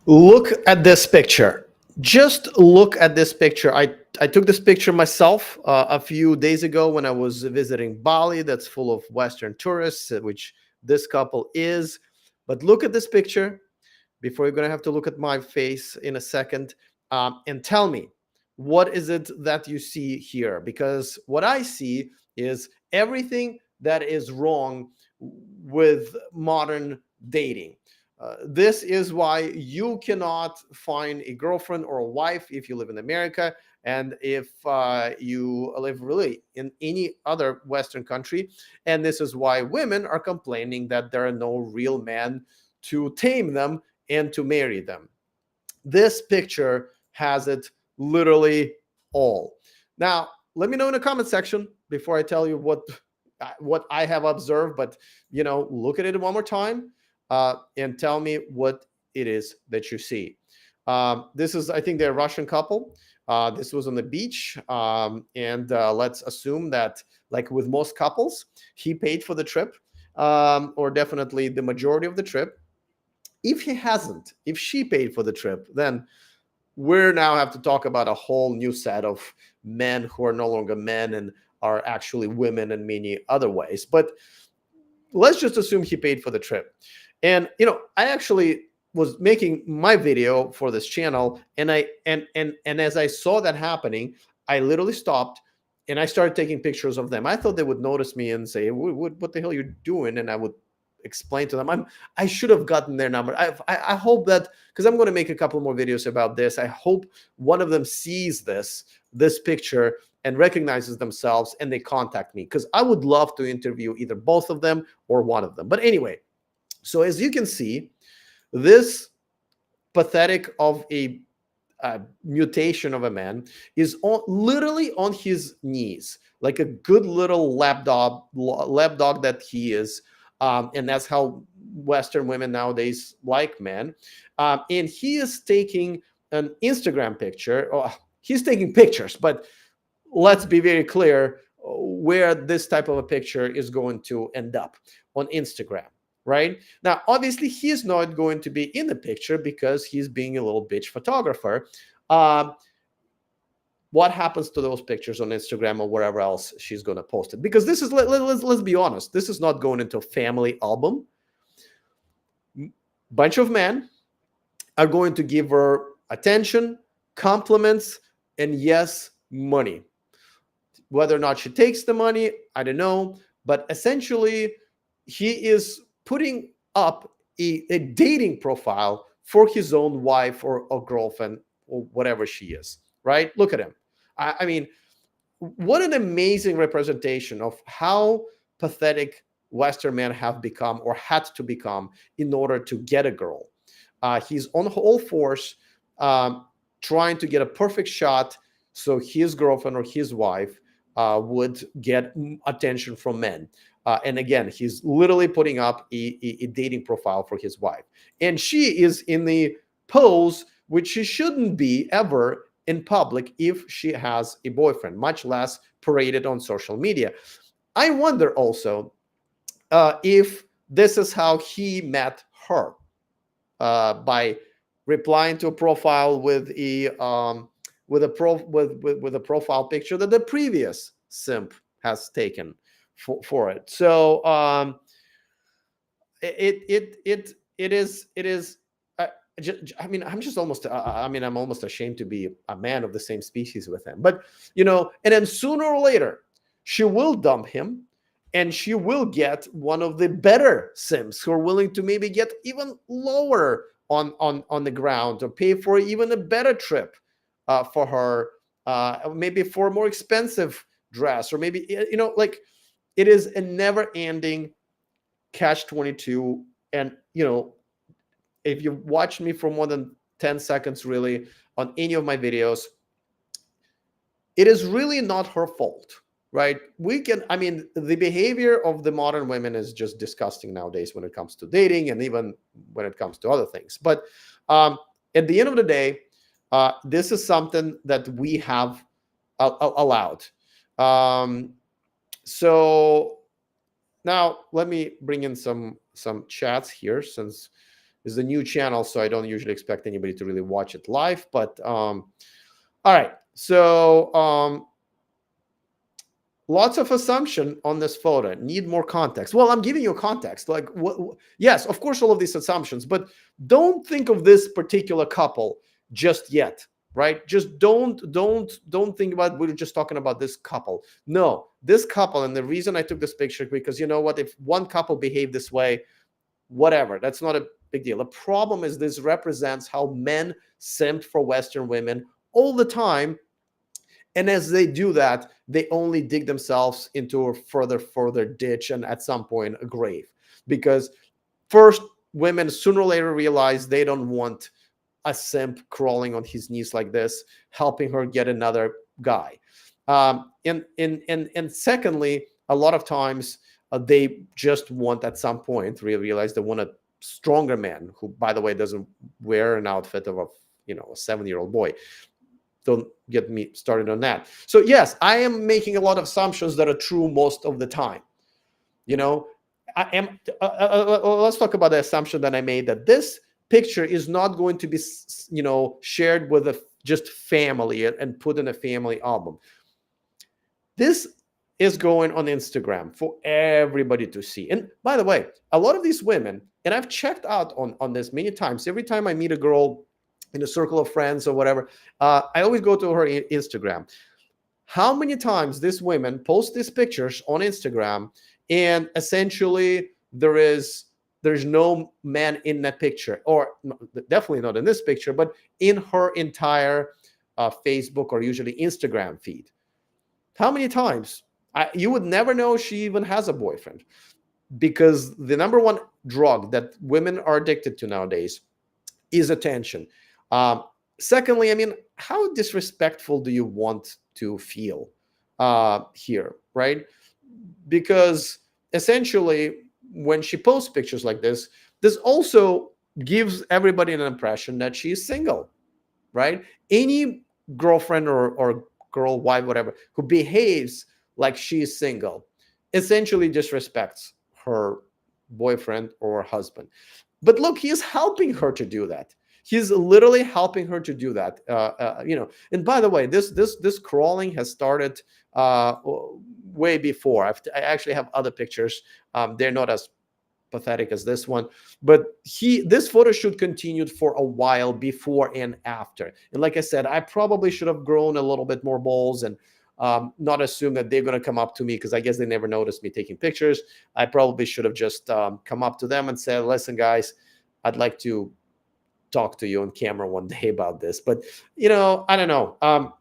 Look at this picture. Just look at this picture. I took this picture myself a few days ago when I was visiting Bali, that's full of Western tourists, which this couple is. But look at this picture before you're going to have to look at my face in a second, and tell me, what is it that you see here? Because what I see is everything that is wrong with modern dating. This is why you cannot find a girlfriend or a wife if you live in America, and if you live really in any other Western country. And this is why women are complaining that there are no real men to tame them and to marry them. This picture has it literally all. Now, let me know in the comment section before I tell you what I have observed. But look at it one more time, and tell me what it is that you see. This is, I think, they're a Russian couple. This was on the beach, and let's assume that, like with most couples, he paid for the trip, or definitely the majority of the trip. If he hasn't, if she paid for the trip, then we're now have to talk about a whole new set of men who are no longer men and are actually women in many other ways. But let's just assume he paid for the trip. And I actually was making my video for this channel, and as I saw that happening, I literally stopped and I started taking pictures of them. I thought they would notice me and say, what the hell are you doing? And I would explain to them. I should have gotten their number. I hope that, because I'm going to make a couple more videos about this, I hope one of them sees this picture and recognizes themselves and they contact me, because I would love to interview either both of them or one of them. But anyway, so as you can see, this pathetic of a mutation of a man is literally on his knees, like a good little lapdog that he is. And that's how Western women nowadays like men. And he is taking an Instagram picture. Oh, he's taking pictures, but let's be very clear where this type of a picture is going to end up: on Instagram. Right now, obviously, he's not going to be in the picture because he's being a little bitch photographer. Um, what happens to those pictures on Instagram or wherever else she's going to post it? Because this is, let's be honest, this is not going into a family album. Bunch of men are going to give her attention, compliments, and yes, money. Whether or not she takes the money, I don't know. But essentially, he is putting up a dating profile for his own wife or girlfriend or whatever she is, right? Look at him. I mean, what an amazing representation of how pathetic Western men have become or had to become in order to get a girl. He's on all fours, trying to get a perfect shot so his girlfriend or his wife would get attention from men. And again, he's literally putting up a dating profile for his wife. And she is in the pose which she shouldn't be ever in public if she has a boyfriend, much less paraded on social media. I wonder also if this is how he met her, by replying to a profile with a profile picture that the previous simp has taken for it. So it is. I mean, I'm almost ashamed to be a man of the same species with him. But and then sooner or later, she will dump him, and she will get one of the better Sims who are willing to maybe get even lower on the ground or pay for even a better trip for her, maybe for a more expensive dress, or maybe like, it is a never-ending catch 22. And if you watch me for more than 10 seconds really on any of my videos, it is really not her fault, right? I mean, the behavior of the modern women is just disgusting nowadays when it comes to dating and even when it comes to other things. But at the end of the day, this is something that we have allowed. So now let me bring in some chats here, since It's a new channel, so I don't usually expect anybody to really watch it live. But all right, so lots of assumption on this photo. Need more context. Well, I'm giving you context. Like, yes, of course, all of these assumptions, but don't think of this particular couple just yet, right? Just don't think about, we're just talking about this couple. No, this couple, and the reason I took this picture, because you know what? If one couple behaved this way, whatever, that's not a big deal. The problem is this represents how men simped for Western women all the time. And as they do that, they only dig themselves into a further ditch, and at some point a grave. Because first, women sooner or later realize they don't want a simp crawling on his knees like this, helping her get another guy. And secondly, a lot of times they just want, at some point, realize they want a stronger man who, by the way, doesn't wear an outfit of a 7-year-old boy. Don't get me started on that. So yes, I am making a lot of assumptions that are true most of the time. I am. Let's talk about the assumption that I made, that this picture is not going to be, shared with just family and put in a family album. This is going on Instagram for everybody to see. And by the way, a lot of these women, and I've checked out on this many times. Every time I meet a girl in a circle of friends or whatever, I always go to her Instagram. How many times these women post these pictures on Instagram, and essentially there's no man in that picture, or definitely not in this picture, but in her entire Facebook or usually Instagram feed. How many times? You would never know she even has a boyfriend, because the number one drug that women are addicted to nowadays is attention. Secondly, I mean, how disrespectful do you want to feel here, right? Because essentially, when she posts pictures like this also gives everybody an impression that she's single, right? Any girlfriend or girl, wife, whatever, who behaves like she's single essentially disrespects her boyfriend or husband. But look, he's helping her to do that. He's literally helping her to do that. And by the way, this crawling has started way before. I actually have other pictures. They're not as pathetic as this one, but this photo shoot continued for a while before and after. And like I said, I probably should have grown a little bit more balls and not assume that they're going to come up to me, because I guess they never noticed me taking pictures. I probably should have just come up to them and said, listen, guys, I'd like to talk to you on camera one day about this. But I don't know.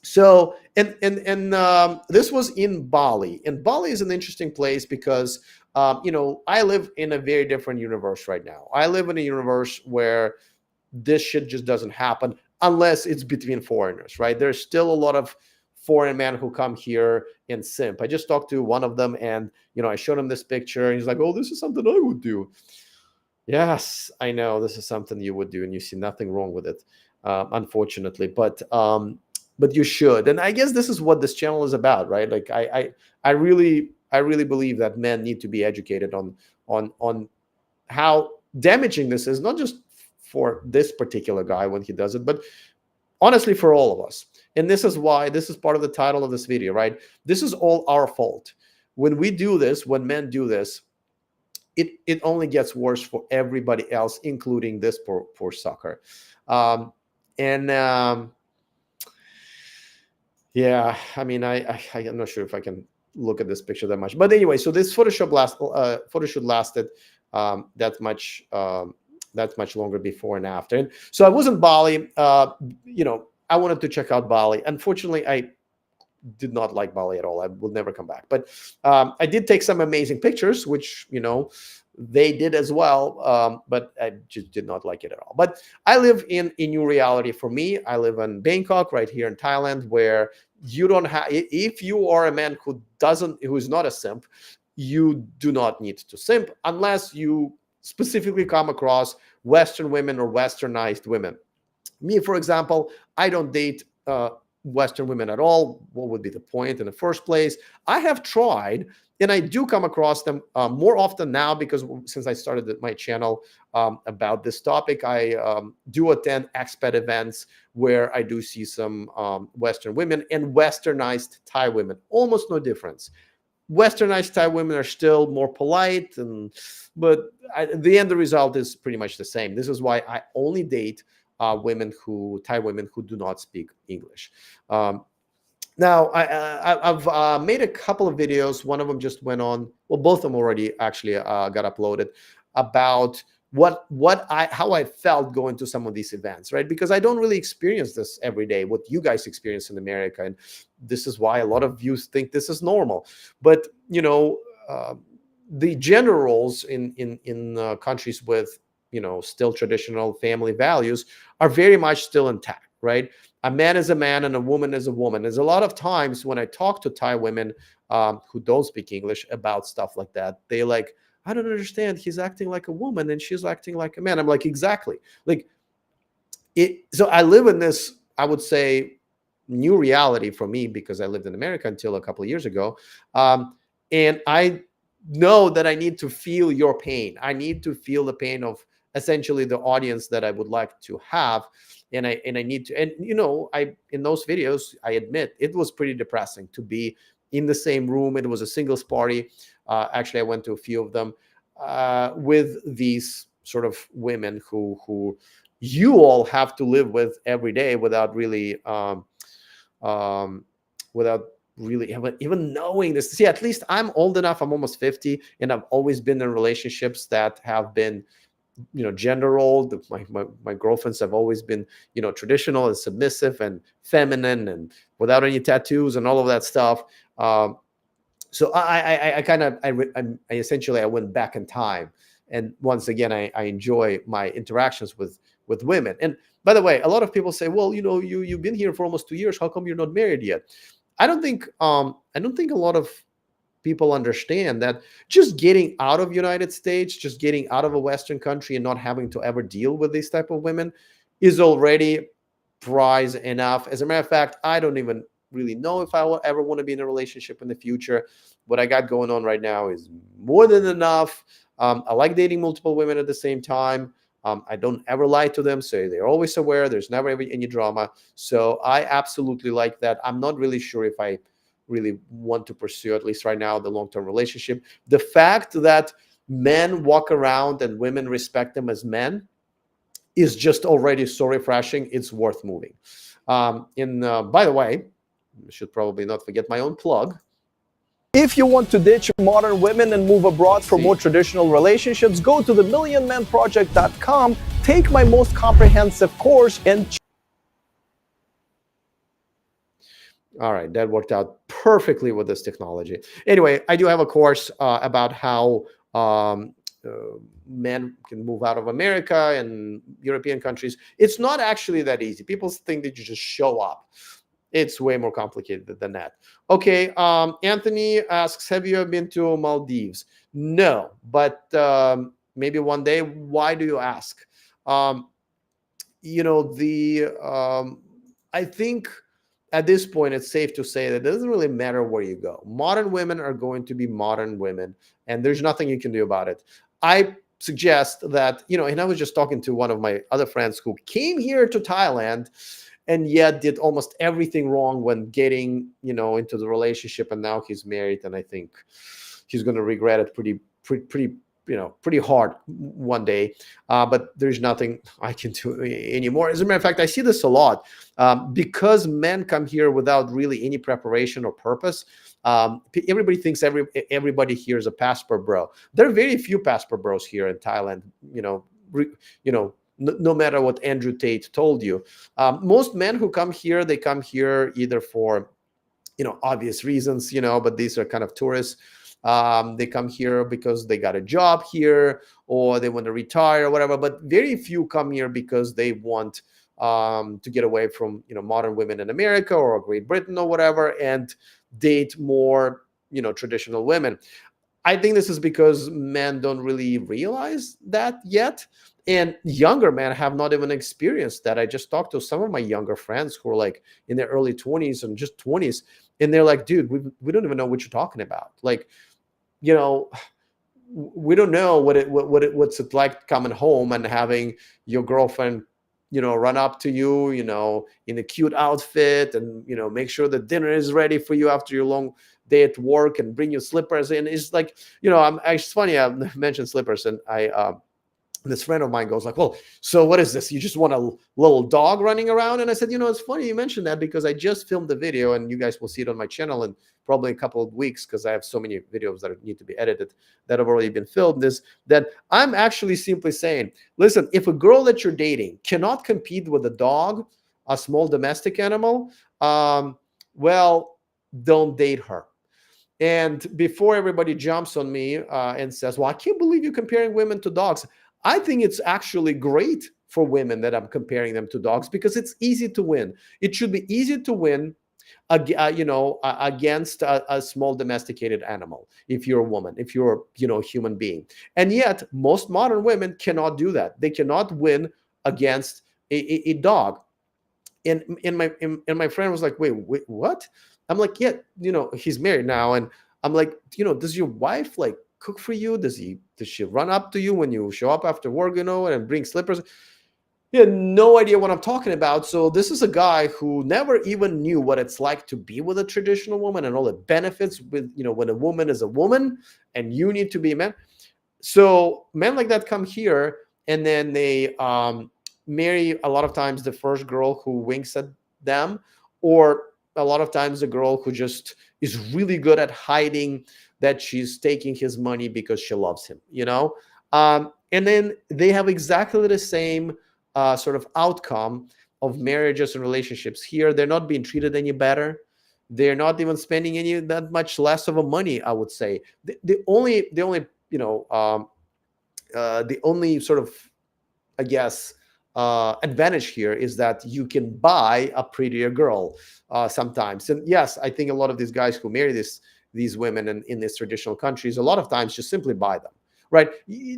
So this was in Bali, and Bali is an interesting place because I live in a very different universe right now. I live in a universe where this shit just doesn't happen unless it's between foreigners, right? There's still a lot of foreign men who come here and simp. I just talked to one of them, and I showed him this picture, and he's like, oh, this is something I would do. Yes, I know this is something you would do, and you see nothing wrong with it, unfortunately. But you should, and I guess this is what this channel is about, right? Like I really believe that men need to be educated on how damaging this is, not just for this particular guy when he does it, but honestly for all of us. And this is why this is part of the title of this video, right? This is all our fault. When we do this, when men do this, it only gets worse for everybody else, including this poor sucker. Yeah, I mean, I'm not sure if I can look at this picture that much, but anyway, so this photo shoot lasted that much longer before and after. And so I was in Bali. I wanted to check out Bali. Unfortunately, I did not like Bali at all. I will never come back. But I did take some amazing pictures, which they did as well. But I just did not like it at all. But I live in a new reality for me. I live in Bangkok, right here in Thailand, where you don't have. If you are a man who is not a simp, you do not need to simp unless you specifically come across Western women or Westernized women. Me, for example, I don't date Western women at all, what would be the point in the first place? I have tried, and I do come across them more often now, because since I started my channel about this topic, I do attend expat events where I do see some Western women and westernized Thai women. Almost no difference. Westernized Thai women are still more polite, but the end result is pretty much the same. This is why I only date Thai women who do not speak English. Now, I've made a couple of videos. One of them just went on. Well, both of them already actually got uploaded, about how I felt going to some of these events, right? Because I don't really experience this every day, what you guys experience in America, and this is why a lot of you think this is normal. But the gender roles in countries with still traditional family values are very much still intact, right? A man is a man and a woman is a woman. There's a lot of times when I talk to Thai women who don't speak English about stuff like that, they like, I don't understand. He's acting like a woman and she's acting like a man. I'm like, exactly. Like it. So I live in this, I would say, new reality for me, because I lived in America until a couple of years ago. And I know that I need to feel your pain. I need to feel the pain of essentially the audience that I would like to have. And I need to, and I, in those videos, I admit it was pretty depressing to be in the same room. It was a singles party. Actually, I went to a few of them with these sort of women who you all have to live with every day without really without really even knowing this. See, at least I'm old enough. I'm almost 50, and I've always been in relationships that have been gender role. My girlfriends have always been traditional and submissive and feminine and without any tattoos and all of that stuff. So I essentially I went back in time, and once again I enjoy my interactions with women. And by the way, a lot of people say, well, you've been here for almost 2 years, how come you're not married yet? I don't think a lot of people understand that just getting out of United States, just getting out of a Western country and not having to ever deal with these type of women is already prize enough. As a matter of fact, I don't even really know if I will ever want to be in a relationship in the future. What I got going on right now is more than enough. I like dating multiple women at the same time. I don't ever lie to them, so they're always aware. There's never any drama. So I absolutely like that. I'm not really sure if I really want to pursue, at least right now, the long-term relationship. The fact that men walk around and women respect them as men is just already so refreshing. It's worth moving. By the way, I should probably not forget my own plug. If you want to ditch modern women and move abroad for more traditional relationships, go to themillionmanproject.com, take my most comprehensive course, and all right, that worked out perfectly with this technology. Anyway, I do have a course about how men can move out of America and European countries. It's not actually that easy. People think that you just show up. It's way more complicated than that. Okay, Anthony asks, have you ever been to Maldives? No, but maybe one day. Why do you ask? I think at this point, it's safe to say that it doesn't really matter where you go. Modern women are going to be modern women, and there's nothing you can do about it. I suggest that, and I was just talking to one of my other friends who came here to Thailand and yet did almost everything wrong when getting, into the relationship, and now he's married, and I think he's going to regret it pretty hard one day. But there's nothing I can do anymore. As a matter of fact, I see this a lot because men come here without really any preparation or purpose. Everybody thinks everybody here is a passport bro. There are very few passport bros here in Thailand. No matter what Andrew Tate told you, most men who come here, they come here either for, obvious reasons, but these are kind of tourists. They come here because they got a job here or they want to retire or whatever, but very few come here because they want to get away from, modern women in America or Great Britain or whatever and date more, traditional women. I think this is because men don't really realize that yet. And younger men have not even experienced that. I just talked to some of my younger friends who are like in their early 20s and just 20s. And they're like, dude, we don't even know what you're talking about. Like, you know, we don't know what's it like coming home and having your girlfriend, run up to you, in a cute outfit, and make sure the dinner is ready for you after your long day at work, and bring your slippers in. It's like, it's funny I mentioned slippers, and this friend of mine goes like, well, so what is this? You just want a little dog running around? And I said, it's funny you mentioned that, because I just filmed the video, and you guys will see it on my channel in probably a couple of weeks, because I have so many videos that need to be edited that have already been filmed. Is that I'm actually simply saying, listen, if a girl that you're dating cannot compete with a dog, a small domestic animal, well, don't date her. And before everybody jumps on me and says, well, I can't believe you're comparing women to dogs, I think it's actually great for women that I'm comparing them to dogs, because it's easy to win. It should be easy to win against a small domesticated animal, if you're a woman, if you're a human being. And yet most modern women cannot do that. They cannot win against a dog. And my friend was like, wait, what? I'm like, yeah, he's married now. And I'm like, does your wife like cook for you? Does she run up to you when you show up after work, and bring slippers? He had no idea what I'm talking about. So this is a guy who never even knew what it's like to be with a traditional woman, and all the benefits with, when a woman is a woman and you need to be a man. So men like that come here, and then they marry a lot of times the first girl who winks at them, or a lot of times the girl who just is really good at hiding that she's taking his money because she loves him, and then they have exactly the same sort of outcome of marriages and relationships here. They're not being treated any better. They're not even spending any that much less of a money, I would say. The only the only sort of, I guess, advantage here is that you can buy a prettier girl sometimes. And yes, I think a lot of these guys who marry these women in these traditional countries, a lot of times just simply buy them, right?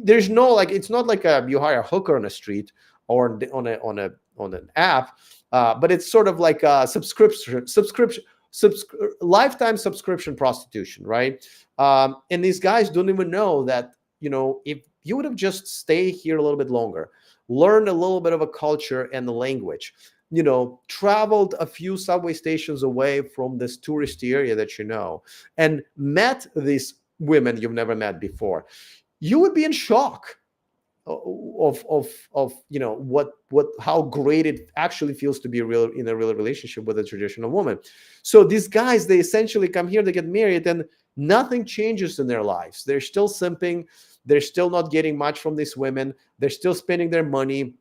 There's no, like, it's not like you hire a hooker on the street or on an app, but it's sort of like a lifetime subscription prostitution, right? And these guys don't even know that, if you would have just stayed here a little bit longer, learned a little bit of a culture and the language, traveled a few subway stations away from this touristy area that and met these women you've never met before, you would be in shock of what how great it actually feels to be in a real relationship with a traditional woman. So these guys, they essentially come here, they get married, and nothing changes in their lives. They're still simping. They're still not getting much from these women. They're still spending their money.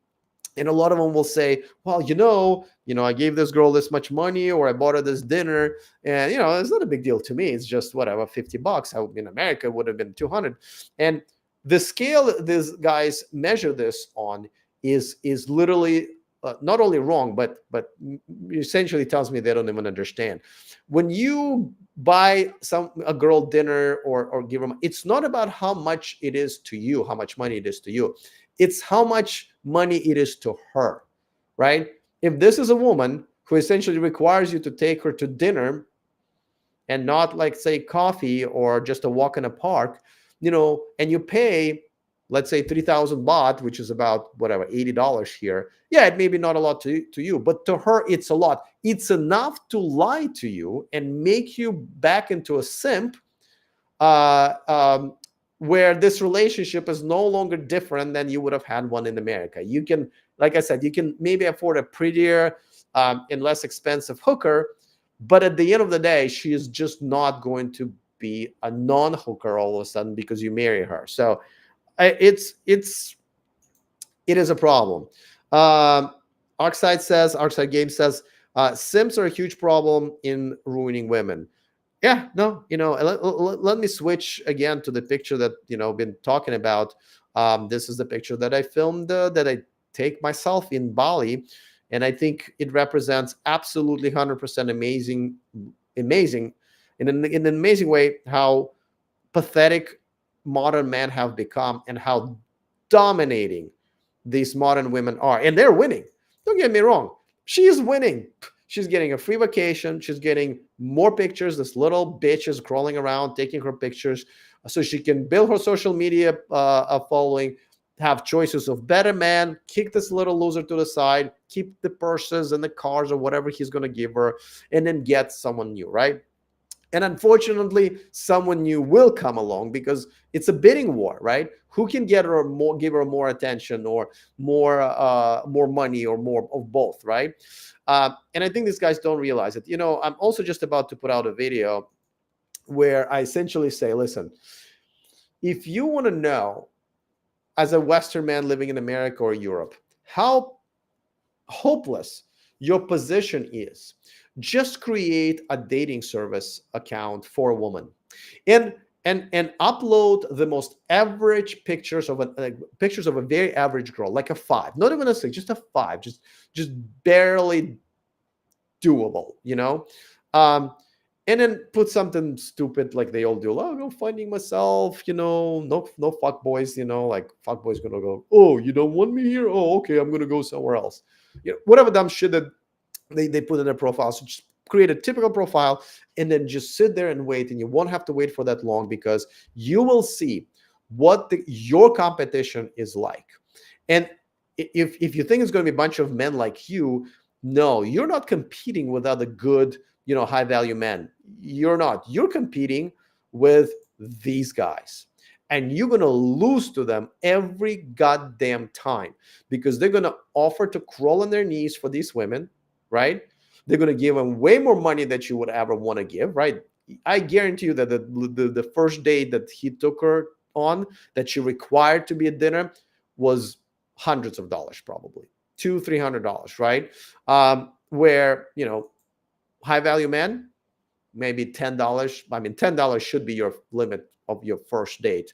And a lot of them will say, well, I gave this girl this much money, or I bought her this dinner, and it's not a big deal to me. It's just whatever, $50. How in America it would have been 200. And the scale these guys measure this on is literally not only wrong, but essentially tells me they don't even understand. When you buy a girl dinner or give them, it's not about how much it is to you, how much money it is to you. It's how much money it is to her, right? If this is a woman who essentially requires you to take her to dinner and not, like, say, coffee or just a walk in a park, and you pay, let's say, 3,000 baht, which is about whatever, $80 here. Yeah, it may be not a lot to you, but to her, it's a lot. It's enough to lie to you and make you back into a simp, where this relationship is no longer different than you would have had one in America. You can, like I said, you can maybe afford a prettier and less expensive hooker, but at the end of the day, she is just not going to be a non-hooker all of a sudden because you marry her. So it is a problem. Oxide Game says, simps are a huge problem in ruining women. Yeah, no, let me switch again to the picture that, been talking about. This is the picture that I filmed, that I take myself in Bali. And I think it represents absolutely 100% amazing, in an amazing way, how pathetic modern men have become and how dominating these modern women are. And they're winning. Don't get me wrong. She is winning. She's getting a free vacation. She's getting more pictures. This little bitch is crawling around, taking her pictures so she can build her social media following, have choices of better men, kick this little loser to the side, keep the purses and the cars or whatever he's going to give her, and then get someone new, right? And unfortunately, someone new will come along because it's a bidding war, right? Who can get her more, give her more attention or more money or more of both, right? And I think these guys don't realize it. I'm also just about to put out a video where I essentially say, listen, if you want to know, as a Western man living in America or Europe, how hopeless your position is, just create a dating service account for a woman and upload the most average pictures of a very average girl, like a 5, not even a 6, just a 5, just barely doable, and then put something stupid like they all do. Oh, go finding myself, no fuck boys, like fuck boys gonna go, oh, you don't want me here? Oh, okay, I'm gonna go somewhere else. Whatever dumb shit that they put in their profile. So just create a typical profile and then just sit there and wait. And you won't have to wait for that long because you will see what your competition is like. And if you think it's going to be a bunch of men like you, no, you're not competing with other good, high value men. You're not. You're competing with these guys. And you're going to lose to them every goddamn time because they're going to offer to crawl on their knees for these women, right? They're going to give them way more money that you would ever want to give, right? I guarantee you that the first date that he took her on, that she required to be at dinner, was hundreds of dollars, probably $200-$300, right? Where, high value men, maybe $10. I mean, $10 should be your limit of your first date.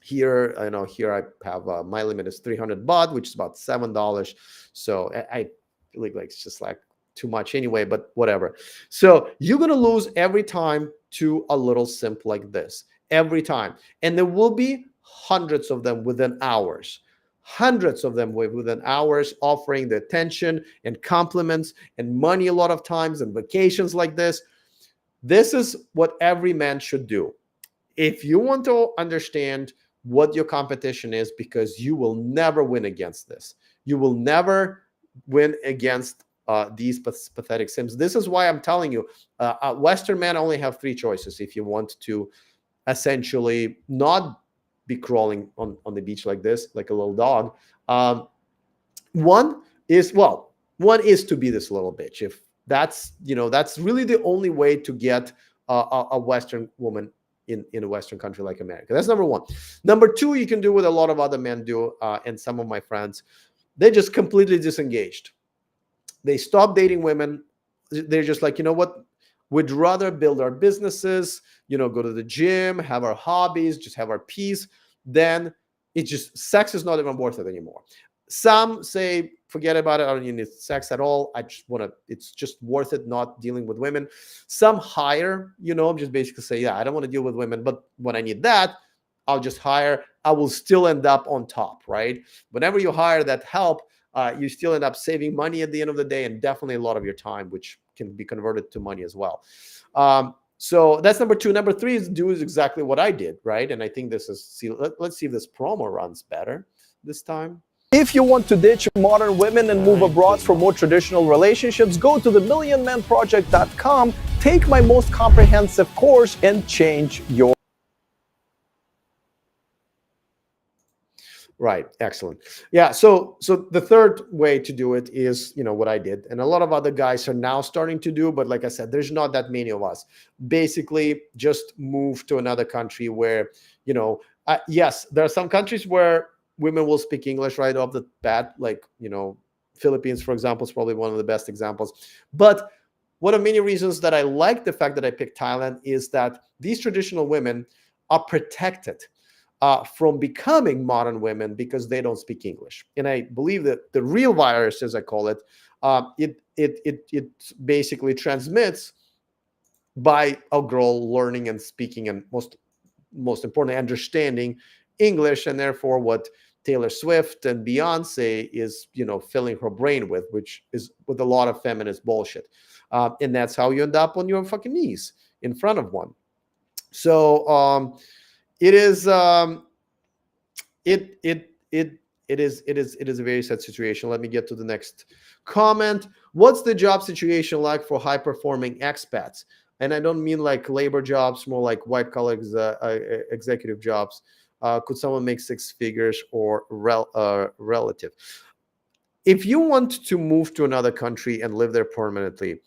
Here I have my limit is 300 baht, which is about $7. So I feel like it's just like too much anyway, but whatever. So you're going to lose every time to a little simp like this, every time. And there will be hundreds of them within hours. Hundreds of them within hours offering the attention and compliments and money a lot of times and vacations like this. This is what every man should do. If you want to understand what your competition is, because you will never win against this. You will never win against these pathetic sims. This is why I'm telling you, Western men only have 3 choices if you want to essentially not be crawling on the beach like this, like a little dog. One is to be this little bitch. If that's really the only way to get a Western woman in a Western country like America. That's number 1. Number 2, you can do what a lot of other men do, and some of my friends, they're just completely disengaged. They stop dating women. They're just like, you know what? We'd rather build our businesses, go to the gym, have our hobbies, just have our peace. Then sex is not even worth it anymore. Some say, forget about it. I don't need sex at all. It's just worth it not dealing with women. Some hire, just basically say, yeah, I don't want to deal with women, but when I need that, I'll just hire. I will still end up on top, right? Whenever you hire that help, you still end up saving money at the end of the day, and definitely a lot of your time, which can be converted to money as well. So that's number 2. Number 3 is do exactly what I did, right? And I think let's see if this promo runs better this time. If you want to ditch modern women and move abroad for more traditional relationships, go to themillionmanproject.com, take my most comprehensive course, and change your... Right. Excellent. Yeah. So the third way to do it is, what I did, and a lot of other guys are now starting to do, but like I said, there's not that many of us. Basically, just move to another country where, yes, there are some countries where women will speak English right off the bat, like, Philippines, for example, is probably one of the best examples. But one of many reasons that I like the fact that I picked Thailand is that these traditional women are protected from becoming modern women because they don't speak English. And I believe that the real virus, as I call it, it basically transmits by a girl learning and speaking, and most importantly, understanding English, and therefore what Taylor Swift and Beyonce is, filling her brain with, which is with a lot of feminist bullshit. And that's how you end up on your fucking knees in front of one. So it is it it it it is a very sad situation. Let me get to the next comment. What's the job situation like for high performing expats? And I don't mean like labor jobs, more like white collar executive jobs. Could someone make six figures or relative? If you want to move to another country and live there permanently,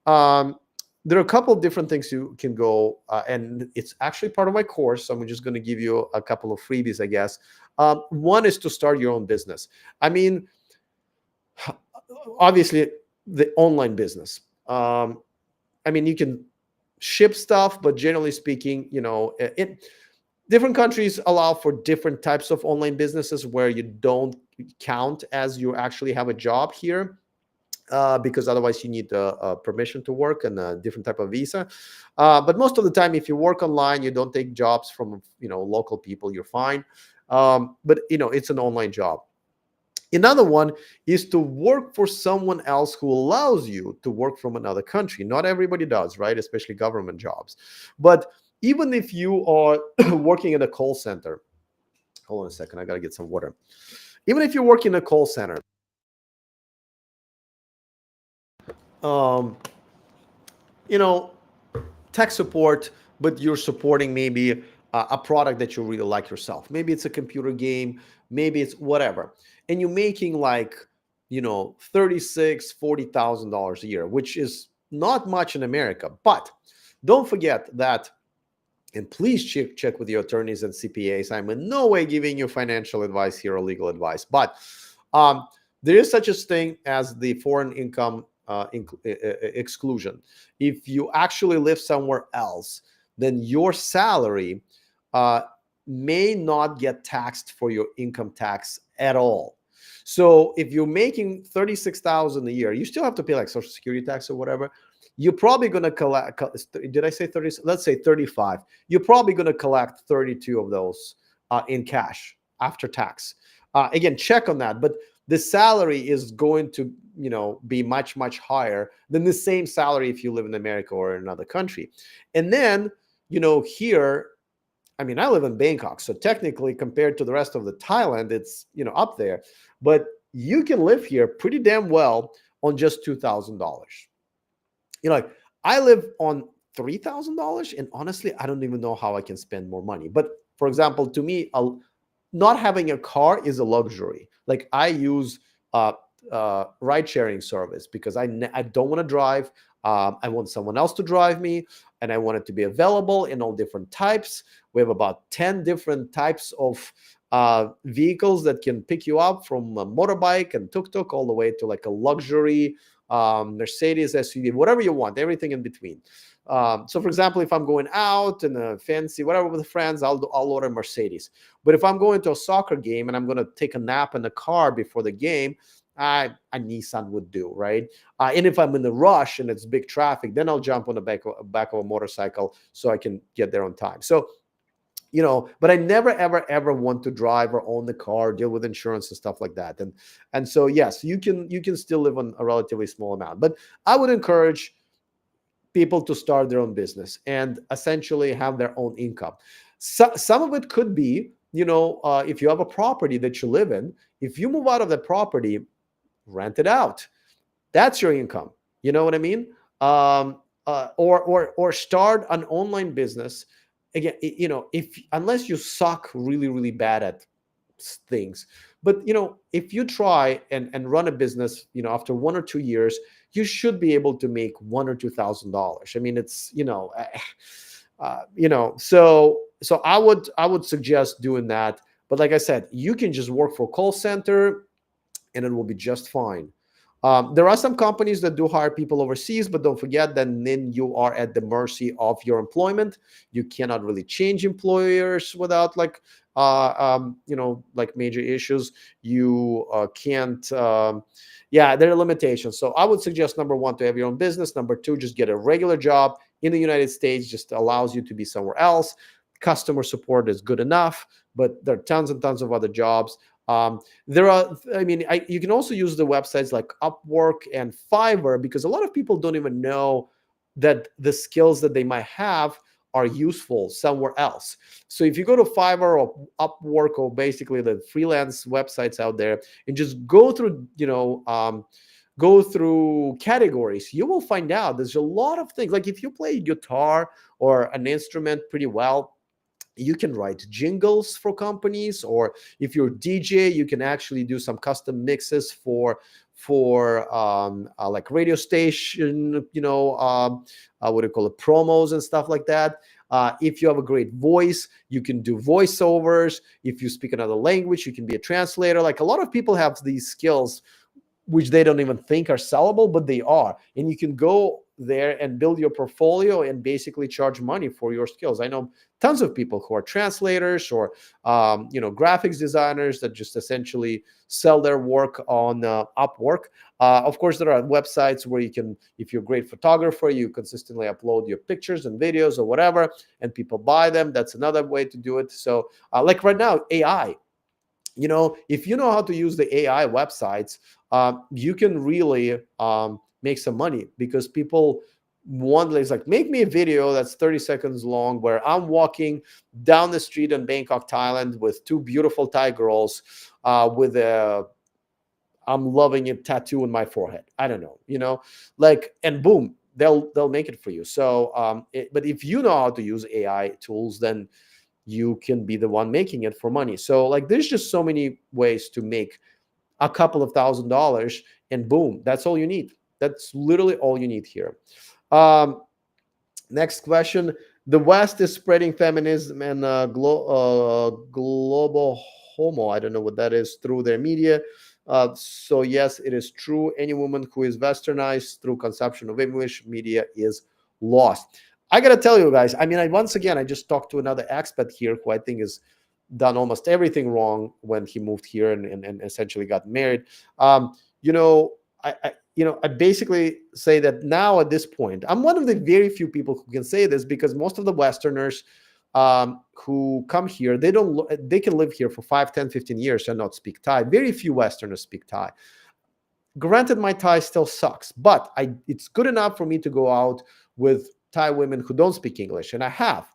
um, there are a couple of different things you can go, and it's actually part of my course. So I'm just going to give you a couple of freebies, I guess. One is to start your own business. I mean, obviously, the online business. I mean, you can ship stuff, but generally speaking, different countries allow for different types of online businesses where you don't count as you actually have a job here. Because otherwise you need a permission to work and a different type of visa. But most of the time, if you work online, you don't take jobs from local people, you're fine. But it's an online job. Another one is to work for someone else who allows you to work from another country. Not everybody does, right? Especially government jobs. But even if you are working in a call center, hold on a second, I gotta get some water. Even if you're working in a call center, um, tech support, but you're supporting maybe a product that you really like yourself. Maybe it's a computer game, maybe it's whatever. And you're making like, $40,000 a year, which is not much in America. But don't forget that, and please check with your attorneys and CPAs. I'm in no way giving you financial advice here or legal advice, but there is such a thing as the foreign income exclusion. If you actually live somewhere else, then your salary may not get taxed for your income tax at all. So if you're making 36,000 a year, you still have to pay like Social Security tax or whatever. You're probably going to collect, did I say 30? Let's say 35. You're probably going to collect 32 of those in cash after tax. Again, check on that. But the salary is going to, be much, much higher than the same salary if you live in America or in another country. And then, here, I mean, I live in Bangkok, so technically compared to the rest of the Thailand, it's, up there. But you can live here pretty damn well on just $2,000. Like I live on $3,000, and honestly, I don't even know how I can spend more money. But for example, to me, not having a car is a luxury. Like I use ride sharing service because I don't want to drive. I want someone else to drive me, and I want it to be available in all different types. We have about 10 different types of vehicles that can pick you up, from a motorbike and tuk-tuk all the way to like a luxury Mercedes SUV, whatever you want, everything in between. So for example, if I'm going out in a fancy whatever with friends, I'll order Mercedes. But if I'm going to a soccer game and I'm going to take a nap in the car before the game, a Nissan would do, right? And if I'm in a rush and it's big traffic, then I'll jump on the back of a motorcycle so I can get there on time. So, but I never, ever, ever want to drive or own the car, deal with insurance and stuff like that. And so, yes, you can still live on a relatively small amount. But I would encourage people to start their own business and essentially have their own income. So, some of it could be, if you have a property that you live in, if you move out of the property, rent it out. That's your income. You know what I mean? Or start an online business. Again, unless you suck really, really bad at things, but if you try and run a business, after 1 or 2 years, you should be able to make $1,000 or $2,000. I mean, it's so I would suggest doing that. But like I said, you can just work for a call center and it will be just fine. There are some companies that do hire people overseas, but don't forget that then you are at the mercy of your employment. You cannot really change employers without like like major issues. You can't. Yeah, there are limitations. So I would suggest, number one, to have your own business. Number two, just get a regular job in the United States. Just allows you to be somewhere else. Customer support is good enough, but there are tons and tons of other jobs. There are, I mean, you can also use the websites like Upwork and Fiverr, because a lot of people don't even know that the skills that they might have are useful somewhere else. So if you go to Fiverr or Upwork, or basically the freelance websites out there, and just go through, go through categories, you will find out there's a lot of things. Like if you play guitar or an instrument pretty well, you can write jingles for companies, or if you're a DJ, you can actually do some custom mixes for like radio station, what do you call it, promos and stuff like that. If you have a great voice, you can do voiceovers. If you speak another language, you can be a translator. Like a lot of people have these skills which they don't even think are sellable, but they are. And you can go there and build your portfolio and basically charge money for your skills. I know tons of people who are translators or graphics designers that just essentially sell their work on Upwork. Of course, there are websites where you can, if you're a great photographer, you consistently upload your pictures and videos or whatever, and people buy them. That's another way to do it. So like right now, AI. If you know how to use the AI websites, you can really make some money, because people want, it's like, make me a video that's 30 seconds long where I'm walking down the street in Bangkok, Thailand, with two beautiful Thai girls with a I'm loving it tattoo on my forehead. I don't know, and boom, they'll make it for you. So, but if you know how to use AI tools, then you can be the one making it for money. So like, there's just so many ways to make a couple of $1,000s, and boom, that's all you need. That's literally all you need here. Next question. The West is spreading feminism and global homo, I don't know what that is, through their media. So yes, it is true. Any woman who is westernized through consumption of English media is lost. I got to tell you guys, I mean, once again, I just talked to another expat here who I think has done almost everything wrong when he moved here and essentially got married. I basically say that now at this point, I'm one of the very few people who can say this, because most of the Westerners who come here, they can live here for 5, 10, 15 years and not speak Thai. Very few Westerners speak Thai. Granted, my Thai still sucks, but it's good enough for me to go out with Thai women who don't speak English, and I have.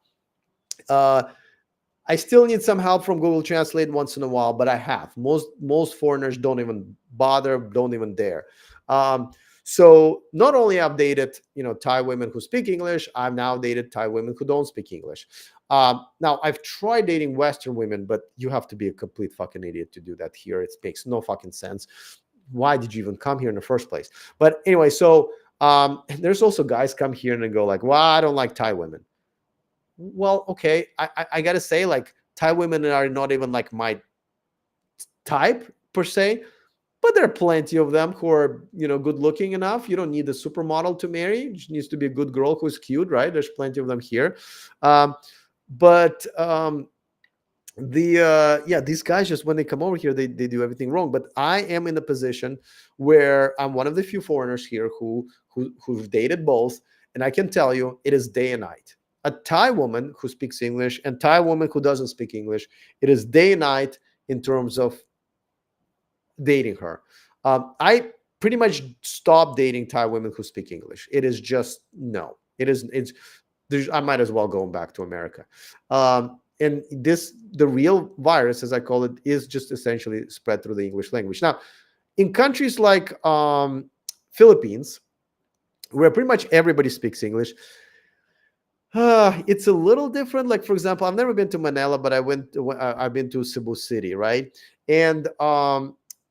I still need some help from Google Translate once in a while, but I have. Most foreigners don't even bother, don't even dare. So not only I've dated, Thai women who speak English, I've now dated Thai women who don't speak English. Now I've tried dating Western women, but you have to be a complete fucking idiot to do that here. It makes no fucking sense. Why did you even come here in the first place? But anyway, so there's also guys come here and they go like, well, I don't like Thai women. Well, okay, I gotta say, like, Thai women are not even like my type per se, but there are plenty of them who are, good looking enough. You don't need a supermodel to marry. It just needs to be a good girl who's cute, right? There's plenty of them here. These guys, just when they come over here, they do everything wrong. But I am in a position where I'm one of the few foreigners here who've dated both, and I can tell you it is day and night. A Thai woman who speaks English and Thai woman who doesn't speak English, it is day and night in terms of dating her. I pretty much stopped dating Thai women who speak English. It is just no. I might as well go back to America. And the real virus, as I call it, is just essentially spread through the English language. Now, in countries like Philippines, where pretty much everybody speaks English, it's a little different. Like, for example, I've never been to Manila, but I've been to Cebu City, right? And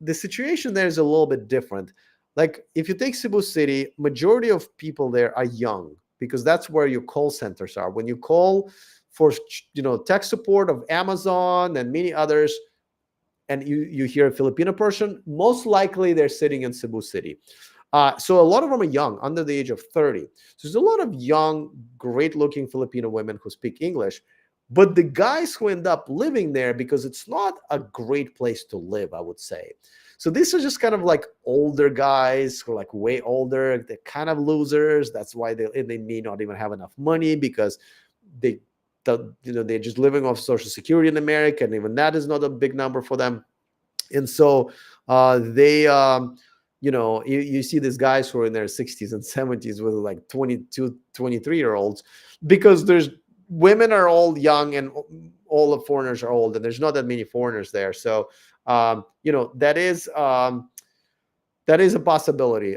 the situation there is a little bit different. Like, if you take Cebu City, majority of people there are young, because that's where your call centers are. When you call for tech support of Amazon and many others, and you hear a Filipino person, most likely they're sitting in Cebu City. So a lot of them are young, under the age of 30. So there's a lot of young, great-looking Filipino women who speak English. But the guys who end up living there, because it's not a great place to live, I would say. So these are just kind of like older guys who are like way older. They're kind of losers. That's why they may not even have enough money, because they, they're just living off Social Security in America, and even that is not a big number for them. And so they you see these guys who are in their 60s and 70s with like 22, 23-year olds, because there's women are all young and all the foreigners are old, and there's not that many foreigners there. So that is a possibility,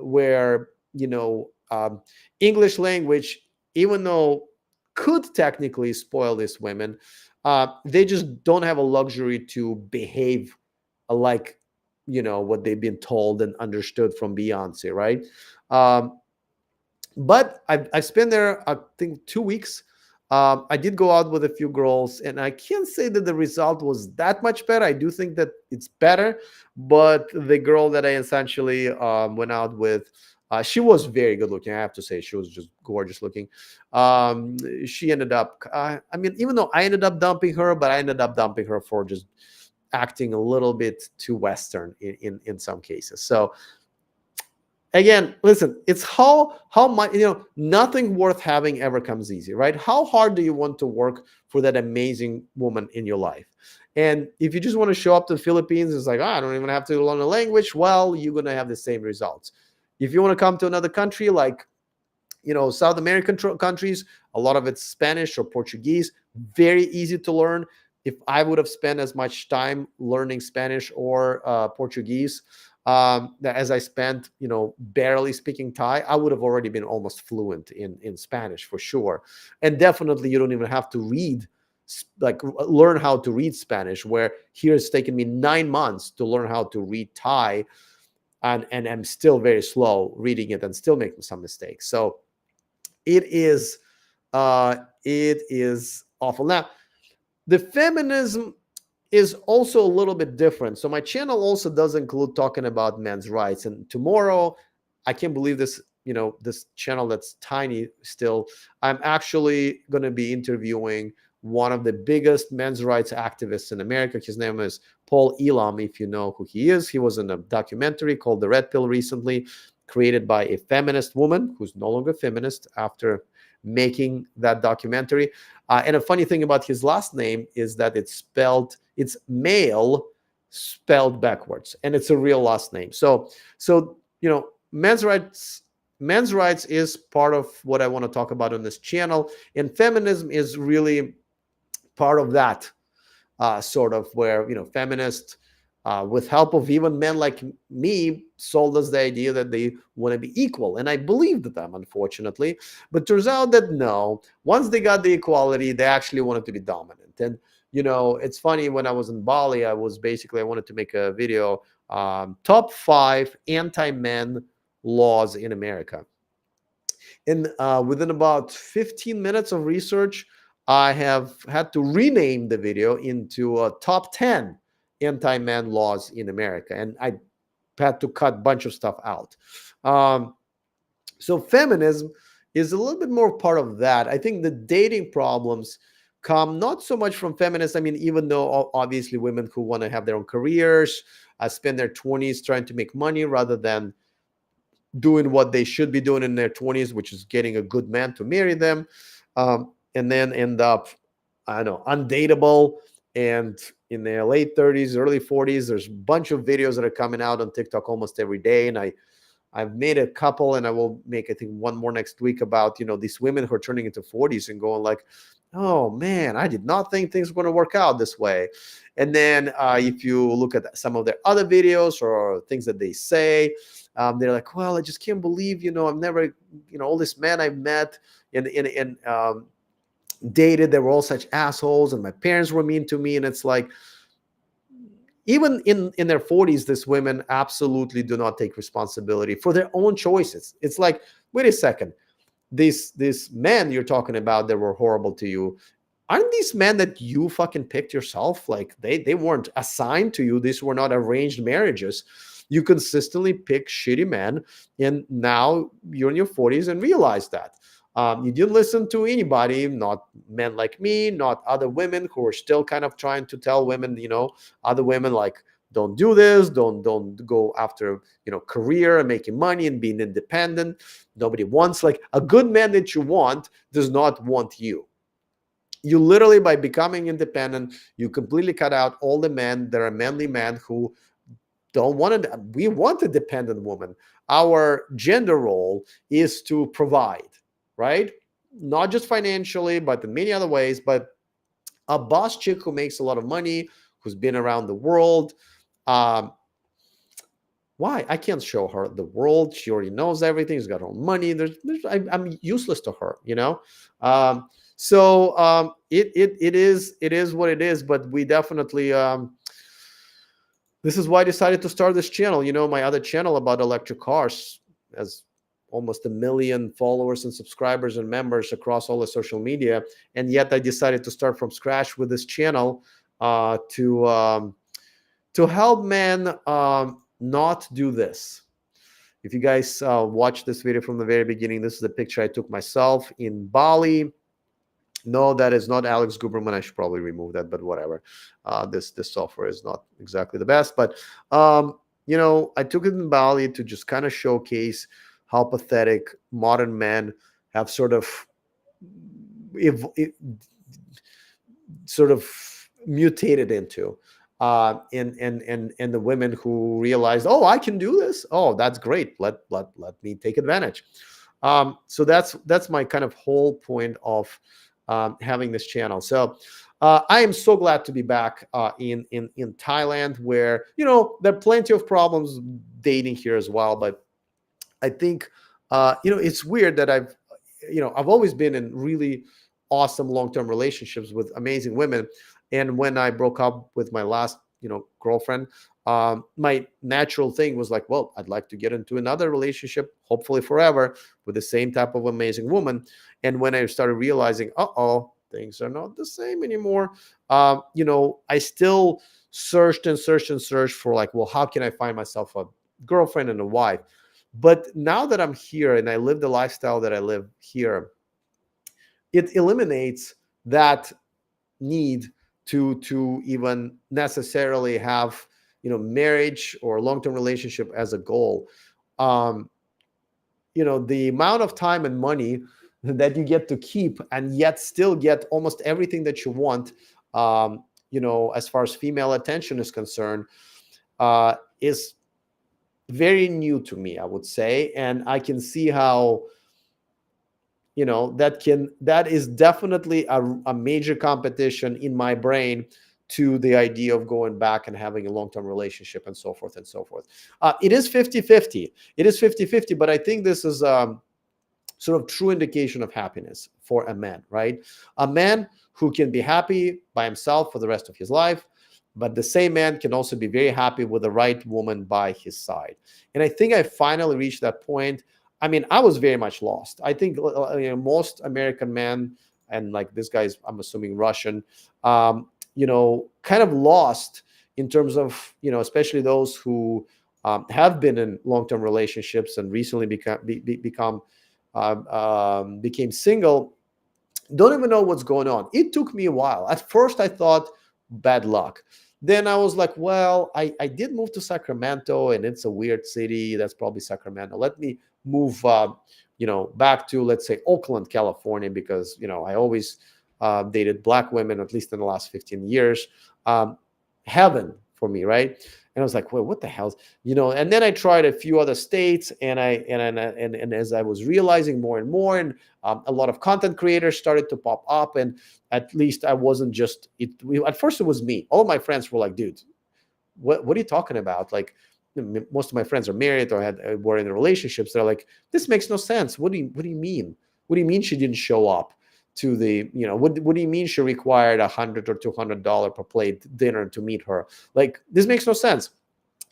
where English language, even though could technically spoil these women, they just don't have a luxury to behave like what they've been told and understood from Beyonce, right? But I spent there, I think, 2 weeks. I did go out with a few girls, and I can't say that the result was that much better. I do think that it's better, but the girl that I essentially went out with, she was very good looking. I have to say, she was just gorgeous looking. She ended up, I mean, even though I ended up dumping her, but I ended up dumping her for just acting a little bit too Western in some cases. So again, listen, it's how much, nothing worth having ever comes easy, right? How hard do you want to work for that amazing woman in your life? And if you just want to show up to the Philippines, it's like, I don't even have to learn a language. Well, you're going to have the same results. If you want to come to another country, like, South American countries, a lot of it's Spanish or Portuguese, very easy to learn. If I would have spent as much time learning Spanish or Portuguese as I spent, barely speaking Thai, I would have already been almost fluent in Spanish for sure. And definitely, you don't even have to learn how to read Spanish, where here it's taken me 9 months to learn how to read Thai, and I'm still very slow reading it and still making some mistakes. So it is awful. Now, the feminism is also a little bit different. So my channel also does include talking about men's rights. And tomorrow, I can't believe this, this channel that's tiny still, I'm actually going to be interviewing one of the biggest men's rights activists in America. His name is Paul Elam, if you know who he is. He was in a documentary called The Red Pill recently, created by a feminist woman who's no longer feminist after making that documentary. And a funny thing about his last name is that it's male spelled backwards, and it's a real last name. So men's rights is part of what I want to talk about on this channel, and feminism is really part of that, sort of, where feminists, with help of even men like me, sold us the idea that they want to be equal. And I believed them, unfortunately. But turns out that no, once they got the equality, they actually wanted to be dominant. And, it's funny, when I was in Bali, I wanted to make a video, top 5 anti-men laws in America. And within about 15 minutes of research, I have had to rename the video into top 10 anti-man laws in America, and I had to cut a bunch of stuff out. So feminism is a little bit more part of that. I think the dating problems come not so much from feminists. I mean, even though obviously women who want to have their own careers, spend their 20s trying to make money rather than doing what they should be doing in their 20s, which is getting a good man to marry them, and then end up, I don't know, undateable, and in their late 30s, early 40s. There's a bunch of videos that are coming out on TikTok almost every day, and I've made a couple, and I will make, I think, one more next week about these women who are turning into 40s and going like, oh man, I did not think things were going to work out this way. And then if you look at some of their other videos or things that they say, they're like, well, I just can't believe I've never all these men I've met and dated, they were all such assholes, and my parents were mean to me. And it's like, even in their 40s, these women absolutely do not take responsibility for their own choices. It's like, wait a second, these men you're talking about that were horrible to you, aren't these men that you fucking picked yourself? Like, they weren't assigned to you. These were not arranged marriages. You consistently pick shitty men, and now you're in your 40s and realize that. You didn't listen to anybody, not men like me, not other women who are still kind of trying to tell women, other women like, don't do this, don't go after, career and making money and being independent. Nobody wants, like, a good man that you want does not want you. You literally, by becoming independent, you completely cut out all the men that are manly men who don't want to. We want a dependent woman. Our gender role is to provide, right? Not just financially, but in many other ways. But a boss chick who makes a lot of money, who's been around the world, um, why? I can't show her the world. She already knows everything. She's got her own money. I'm useless to her, it is what it is. But we definitely, this is why I decided to start this channel. My other channel about electric cars has almost 1 million followers and subscribers and members across all the social media, and yet I decided to start from scratch with this channel to help men not do this. If you guys watch this video from the very beginning, this is a picture I took myself in Bali. No, that is not Alex Guberman. I should probably remove that, but whatever. This software is not exactly the best, but I took it in Bali to just kind of showcase how pathetic modern men have sort of mutated into. And the women who realized, oh, I can do this. Oh, that's great. Let me take advantage. So that's my kind of whole point of having this channel. So I am so glad to be back in Thailand, where there are plenty of problems dating here as well. But I think it's weird that I've always been in really awesome long-term relationships with amazing women. And when I broke up with my last girlfriend, my natural thing was like, well, I'd like to get into another relationship, hopefully forever, with the same type of amazing woman. And when I started realizing, things are not the same anymore, I still searched and searched and searched for, like, well, how can I find myself a girlfriend and a wife? But now that I'm here and I live the lifestyle that I live here, it eliminates that need to even necessarily have marriage or long-term relationship as a goal. The amount of time and money that you get to keep and yet still get almost everything that you want, as far as female attention is concerned, is very new to me, I would say. And I can see how that is definitely a major competition in my brain to the idea of going back and having a long-term relationship and so forth and so forth. It is 50-50. It is 50-50, but I think this is sort of true indication of happiness for a man, right? A man who can be happy by himself for the rest of his life, but the same man can also be very happy with the right woman by his side. And I think I finally reached that point. I mean, I was very much lost. I think most American men, and like this guy's, I'm assuming Russian, kind of lost in terms of, especially those who have been in long-term relationships and recently became single, don't even know what's going on. It took me a while. At first, I thought bad luck. Then I was like, well, I did move to Sacramento, and it's a weird city. That's probably Sacramento. Let me move, back to, let's say, Oakland, California, because, I always dated Black women, at least in the last 15 years. Heaven for me, right? And I was like, well, what the hell? And then I tried a few other states, and as I was realizing more and more, and a lot of content creators started to pop up, and at least I wasn't just it. At first, it was me. All of my friends were like, dude, what are you talking about? Like, most of my friends are married or were in relationships. They're like, this makes no sense. What do you mean? What do you mean she didn't show up to the, what do you mean she required $100 or $200 per plate dinner to meet her? Like, this makes no sense.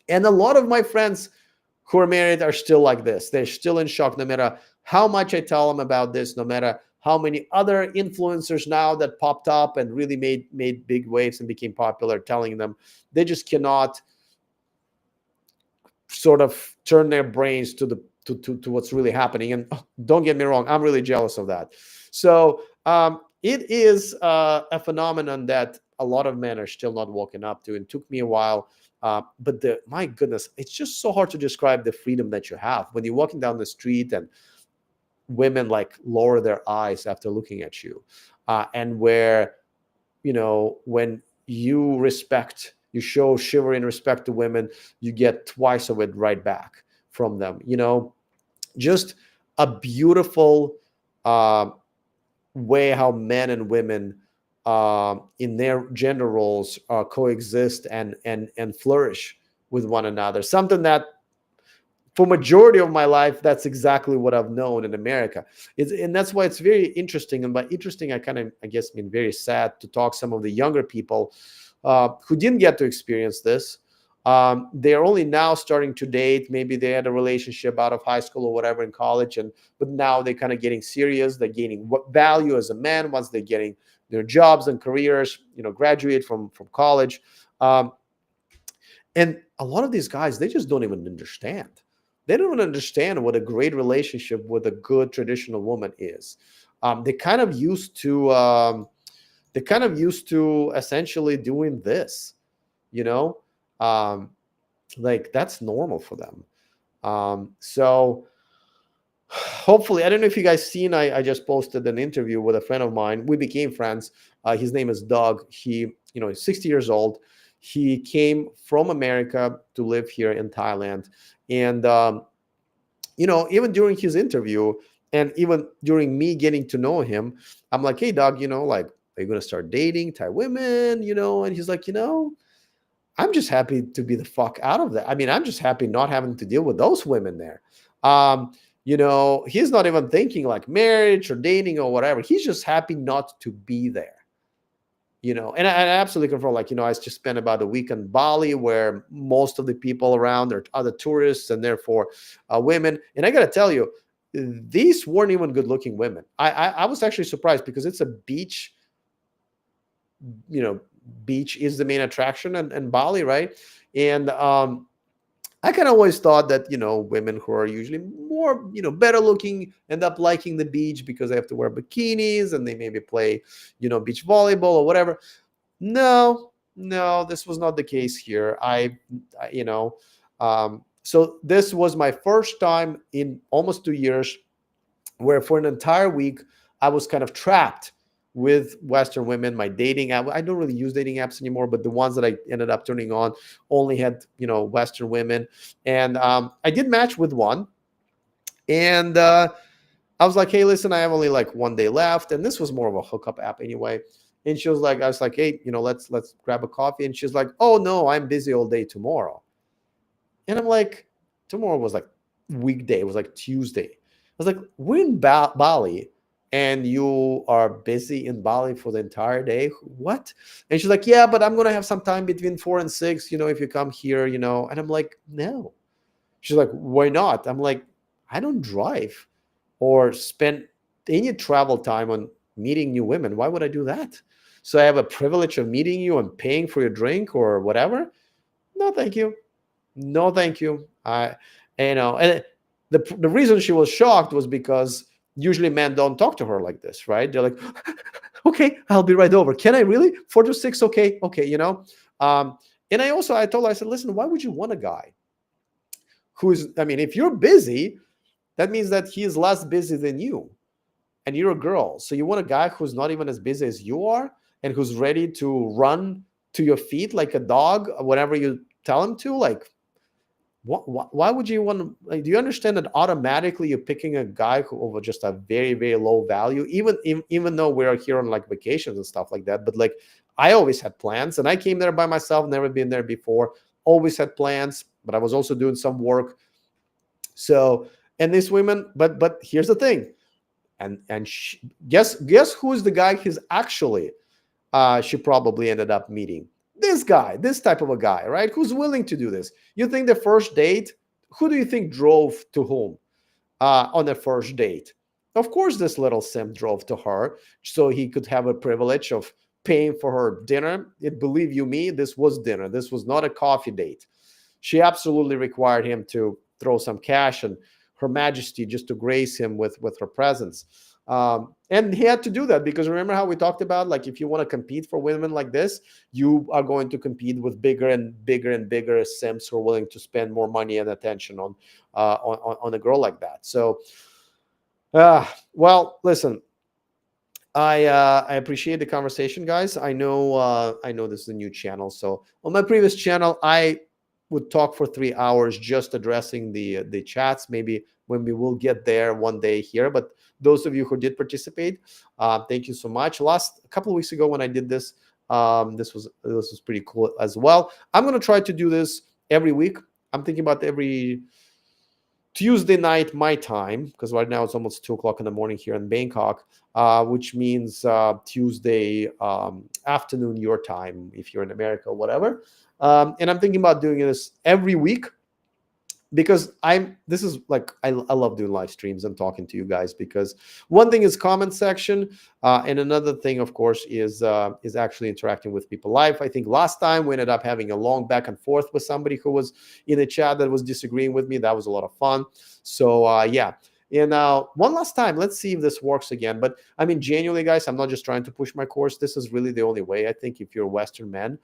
And a lot of my friends who are married are still like this. They're still in shock, no matter how much I tell them about this, no matter how many other influencers now that popped up and really made big waves and became popular, telling them. They just cannot sort of turn their brains to the to what's really happening. And don't get me wrong, I'm really jealous of that. So it is a phenomenon that a lot of men are still not woken up to. It took me a while. But my goodness, it's just so hard to describe the freedom that you have when you're walking down the street and women like lower their eyes after looking at you, and where, when you show chivalry and respect to women, you get twice of it right back from them. Just a beautiful uh, way how men and women in their gender roles coexist and flourish with one another. Something that for majority of my life, that's exactly what I've known in America. And that's why it's very interesting. And by interesting, I guess, mean very sad to talk some of the younger people who didn't get to experience this. They're only now starting to date. Maybe they had a relationship out of high school or whatever in college, but now they're kind of getting serious. They're gaining what value as a man once they're getting their jobs and careers, graduate from college. And a lot of these guys, they just don't even understand. They don't even understand what a great relationship with a good traditional woman is. They kind of used to essentially doing this, you know, um, like that's normal for them. So hopefully, I don't know if you guys seen, I just posted an interview with a friend of mine. We became friends. His name is Doug. He's 60 years old. He came from America to live here in Thailand. And, even during his interview and even during me getting to know him, I'm like, hey, Doug, like, are you going to start dating Thai women? And he's like, I'm just happy to be the fuck out of that. I mean, I'm just happy not having to deal with those women there. He's not even thinking like marriage or dating or whatever. He's just happy not to be there. And I absolutely confirm, like, I just spent about a week in Bali where most of the people around are other tourists and therefore women. And I got to tell you, these weren't even good looking women. I was actually surprised because it's a beach, beach is the main attraction in Bali, right? And I kind of always thought that, women who are usually more, better looking end up liking the beach because they have to wear bikinis and they maybe play, beach volleyball or whatever. No, this was not the case here. So this was my first time in almost 2 years where for an entire week I was kind of trapped with Western women. My dating app, I don't really use dating apps anymore, but the ones that I ended up turning on only had, Western women. And I did match with one. And I was like, hey, listen, I have only like 1 day left. And this was more of a hookup app anyway. And she was like, I was like, hey, let's grab a coffee. And she's like, oh no, I'm busy all day tomorrow. And I'm like, tomorrow was like weekday. It was like Tuesday. I was like, we're in Bali and you are busy in Bali for the entire day. What? And she's like, yeah, but I'm going to have some time between 4 and 6, if you come here, and I'm like, no. She's like, why not? I'm like, I don't drive or spend any travel time on meeting new women. Why would I do that? So I have a privilege of meeting you and paying for your drink or whatever? No, thank you. No, thank you. And the reason she was shocked was because usually men don't talk to her like this, right? They're like, okay, I'll be right over. Can I really? 4 to 6? Okay. And I told her, I said, listen, why would you want a guy if you're busy, that means that he is less busy than you and you're a girl. So you want a guy who's not even as busy as you are and who's ready to run to your feet like a dog whenever you tell him to? Like, why would you want to, like, do you understand that automatically you're picking a guy who over just a very, very low value, even though we're here on like vacations and stuff like that? But like, I always had plans and I came there by myself, never been there before, always had plans, but I was also doing some work. So, and these women, but here's the thing. And guess who is the guy he's actually, she probably ended up meeting? This guy, this type of a guy, right? Who's willing to do this. You think the first date, who do you think drove to whom on the first date? Of course, this little simp drove to her so he could have a privilege of paying for her dinner. Believe you me, this was dinner. This was not a coffee date. she absolutely required him to throw some cash and Her Majesty just to grace him with her presence. And he had to do that because remember how we talked about, like, if you want to compete for women like this, you are going to compete with bigger and bigger and bigger simps who are willing to spend more money and attention on a girl like that. So, well, listen, I appreciate the conversation, guys. I know this is a new channel, so on my previous channel, I would talk for 3 hours just addressing the chats. Maybe when we will get there one day here, but those of you who did participate, thank you so much. A couple of weeks ago when I did this, this was pretty cool as well. I'm gonna try to do this every week. I'm thinking about every Tuesday night my time, because right now it's almost 2 o'clock in the morning here in Bangkok, which means Tuesday afternoon your time if you're in America or whatever. And I'm thinking about doing this every week because this is like I love doing live streams and talking to you guys, because one thing is comment section, and another thing, of course, is actually interacting with people live. I think last time we ended up having a long back and forth with somebody who was in the chat that was disagreeing with me. That was a lot of fun. So yeah. And one last time, let's see if this works again. But I mean, genuinely, guys, I'm not just trying to push my course. This is really the only way, I think, if you're a Western man,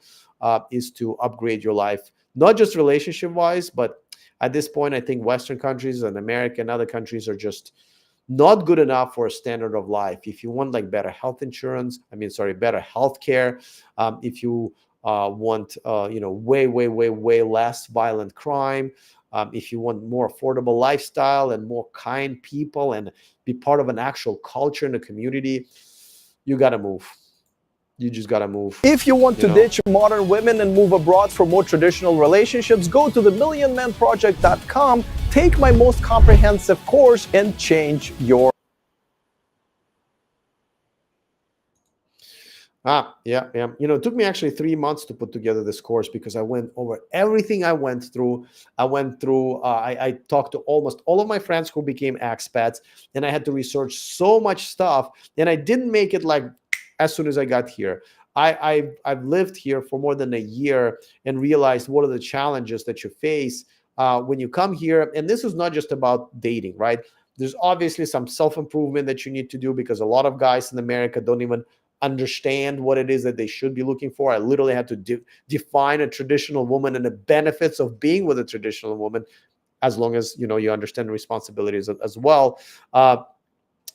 is to upgrade your life, not just relationship-wise, but at this point, I think Western countries and America and other countries are just not good enough for a standard of life. If you want like better health insurance, better health care, if you want, way less violent crime, if you want more affordable lifestyle and more kind people and be part of an actual culture in a community, you got to move. You just got to move. If you want to ditch modern women and move abroad for more traditional relationships, go to themillionmanproject.com, take my most comprehensive course, and change your... Yeah. It took me actually 3 months to put together this course because I went over everything I went through. I talked to almost all of my friends who became expats, and I had to research so much stuff, and I didn't make it like as soon as I got here. I've lived here for more than a year and realized what are the challenges that you face when you come here. And this is not just about dating, right? There's obviously some self-improvement that you need to do because a lot of guys in America don't even understand what it is that they should be looking for. I literally had to define a traditional woman and the benefits of being with a traditional woman, as long as you understand the responsibilities as well.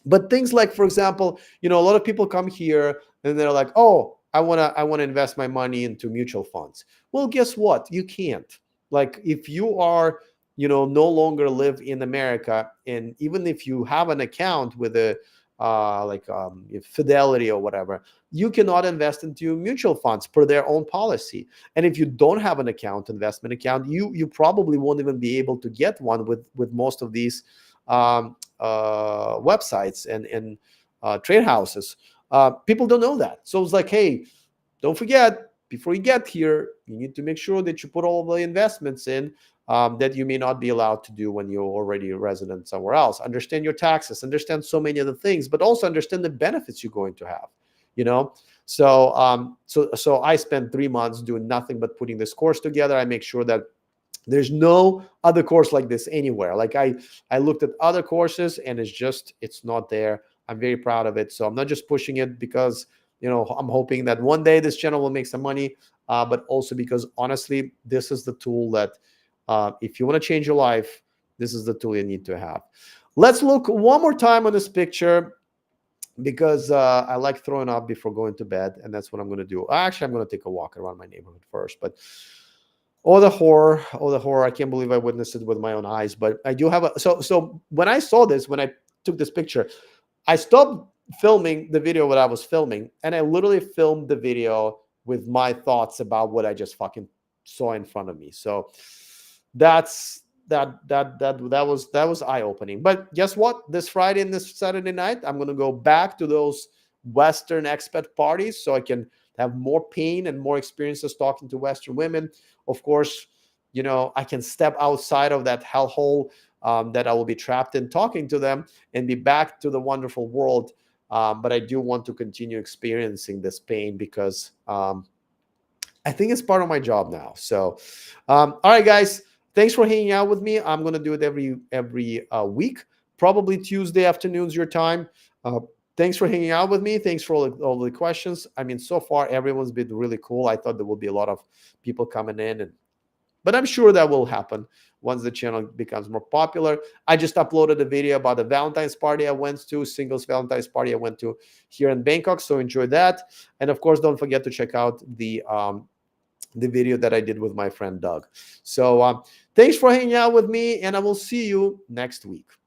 But things like, for example, a lot of people come here and they're like, oh, I wanna invest my money into mutual funds. Well, guess what? You can't. Like, if you are, no longer live in America, and even if you have an account with a Fidelity or whatever, you cannot invest into mutual funds per their own policy. And if you don't have an investment account, you probably won't even be able to get one with most of these websites and trade houses. People don't know that. So it's like, hey, don't forget, before you get here, you need to make sure that you put all the investments in that you may not be allowed to do when you're already a resident somewhere else. Understand your taxes, understand so many other things, but also understand the benefits you're going to have. So I spent 3 months doing nothing but putting this course together. I make sure that there's no other course like this anywhere. Like I looked at other courses and it's not there. I'm very proud of it. So I'm not just pushing it because, I'm hoping that one day this channel will make some money, but also because honestly, this is the tool that if you want to change your life, this is the tool you need to have. Let's look one more time on this picture because I like throwing up before going to bed, and that's what I'm going to do. Actually, I'm going to take a walk around my neighborhood first, but the horror. I can't believe I witnessed it with my own eyes, but I do have so when I saw this, when I took this picture, I stopped filming the video what I was filming, and I literally filmed the video with my thoughts about what I just fucking saw in front of me. So that was eye-opening. But guess what? This Friday and this Saturday night, I'm gonna go back to those Western expat parties so I can have more pain and more experiences talking to Western women. Of course, I can step outside of that hellhole that I will be trapped in, talking to them, and be back to the wonderful world. But I do want to continue experiencing this pain because I think it's part of my job now. So, all right, guys, thanks for hanging out with me. I'm gonna do it every week, probably Tuesday afternoons your time. Uh, Thanks for hanging out with me. Thanks for all the questions. I mean, so far everyone's been really cool. I thought there would be a lot of people coming in, but I'm sure that will happen once the channel becomes more popular. I just uploaded a video about the Valentine's party I went to, singles Valentine's party I went to here in Bangkok. So enjoy that. And of course, don't forget to check out the video that I did with my friend Doug. So thanks for hanging out with me, and I will see you next week.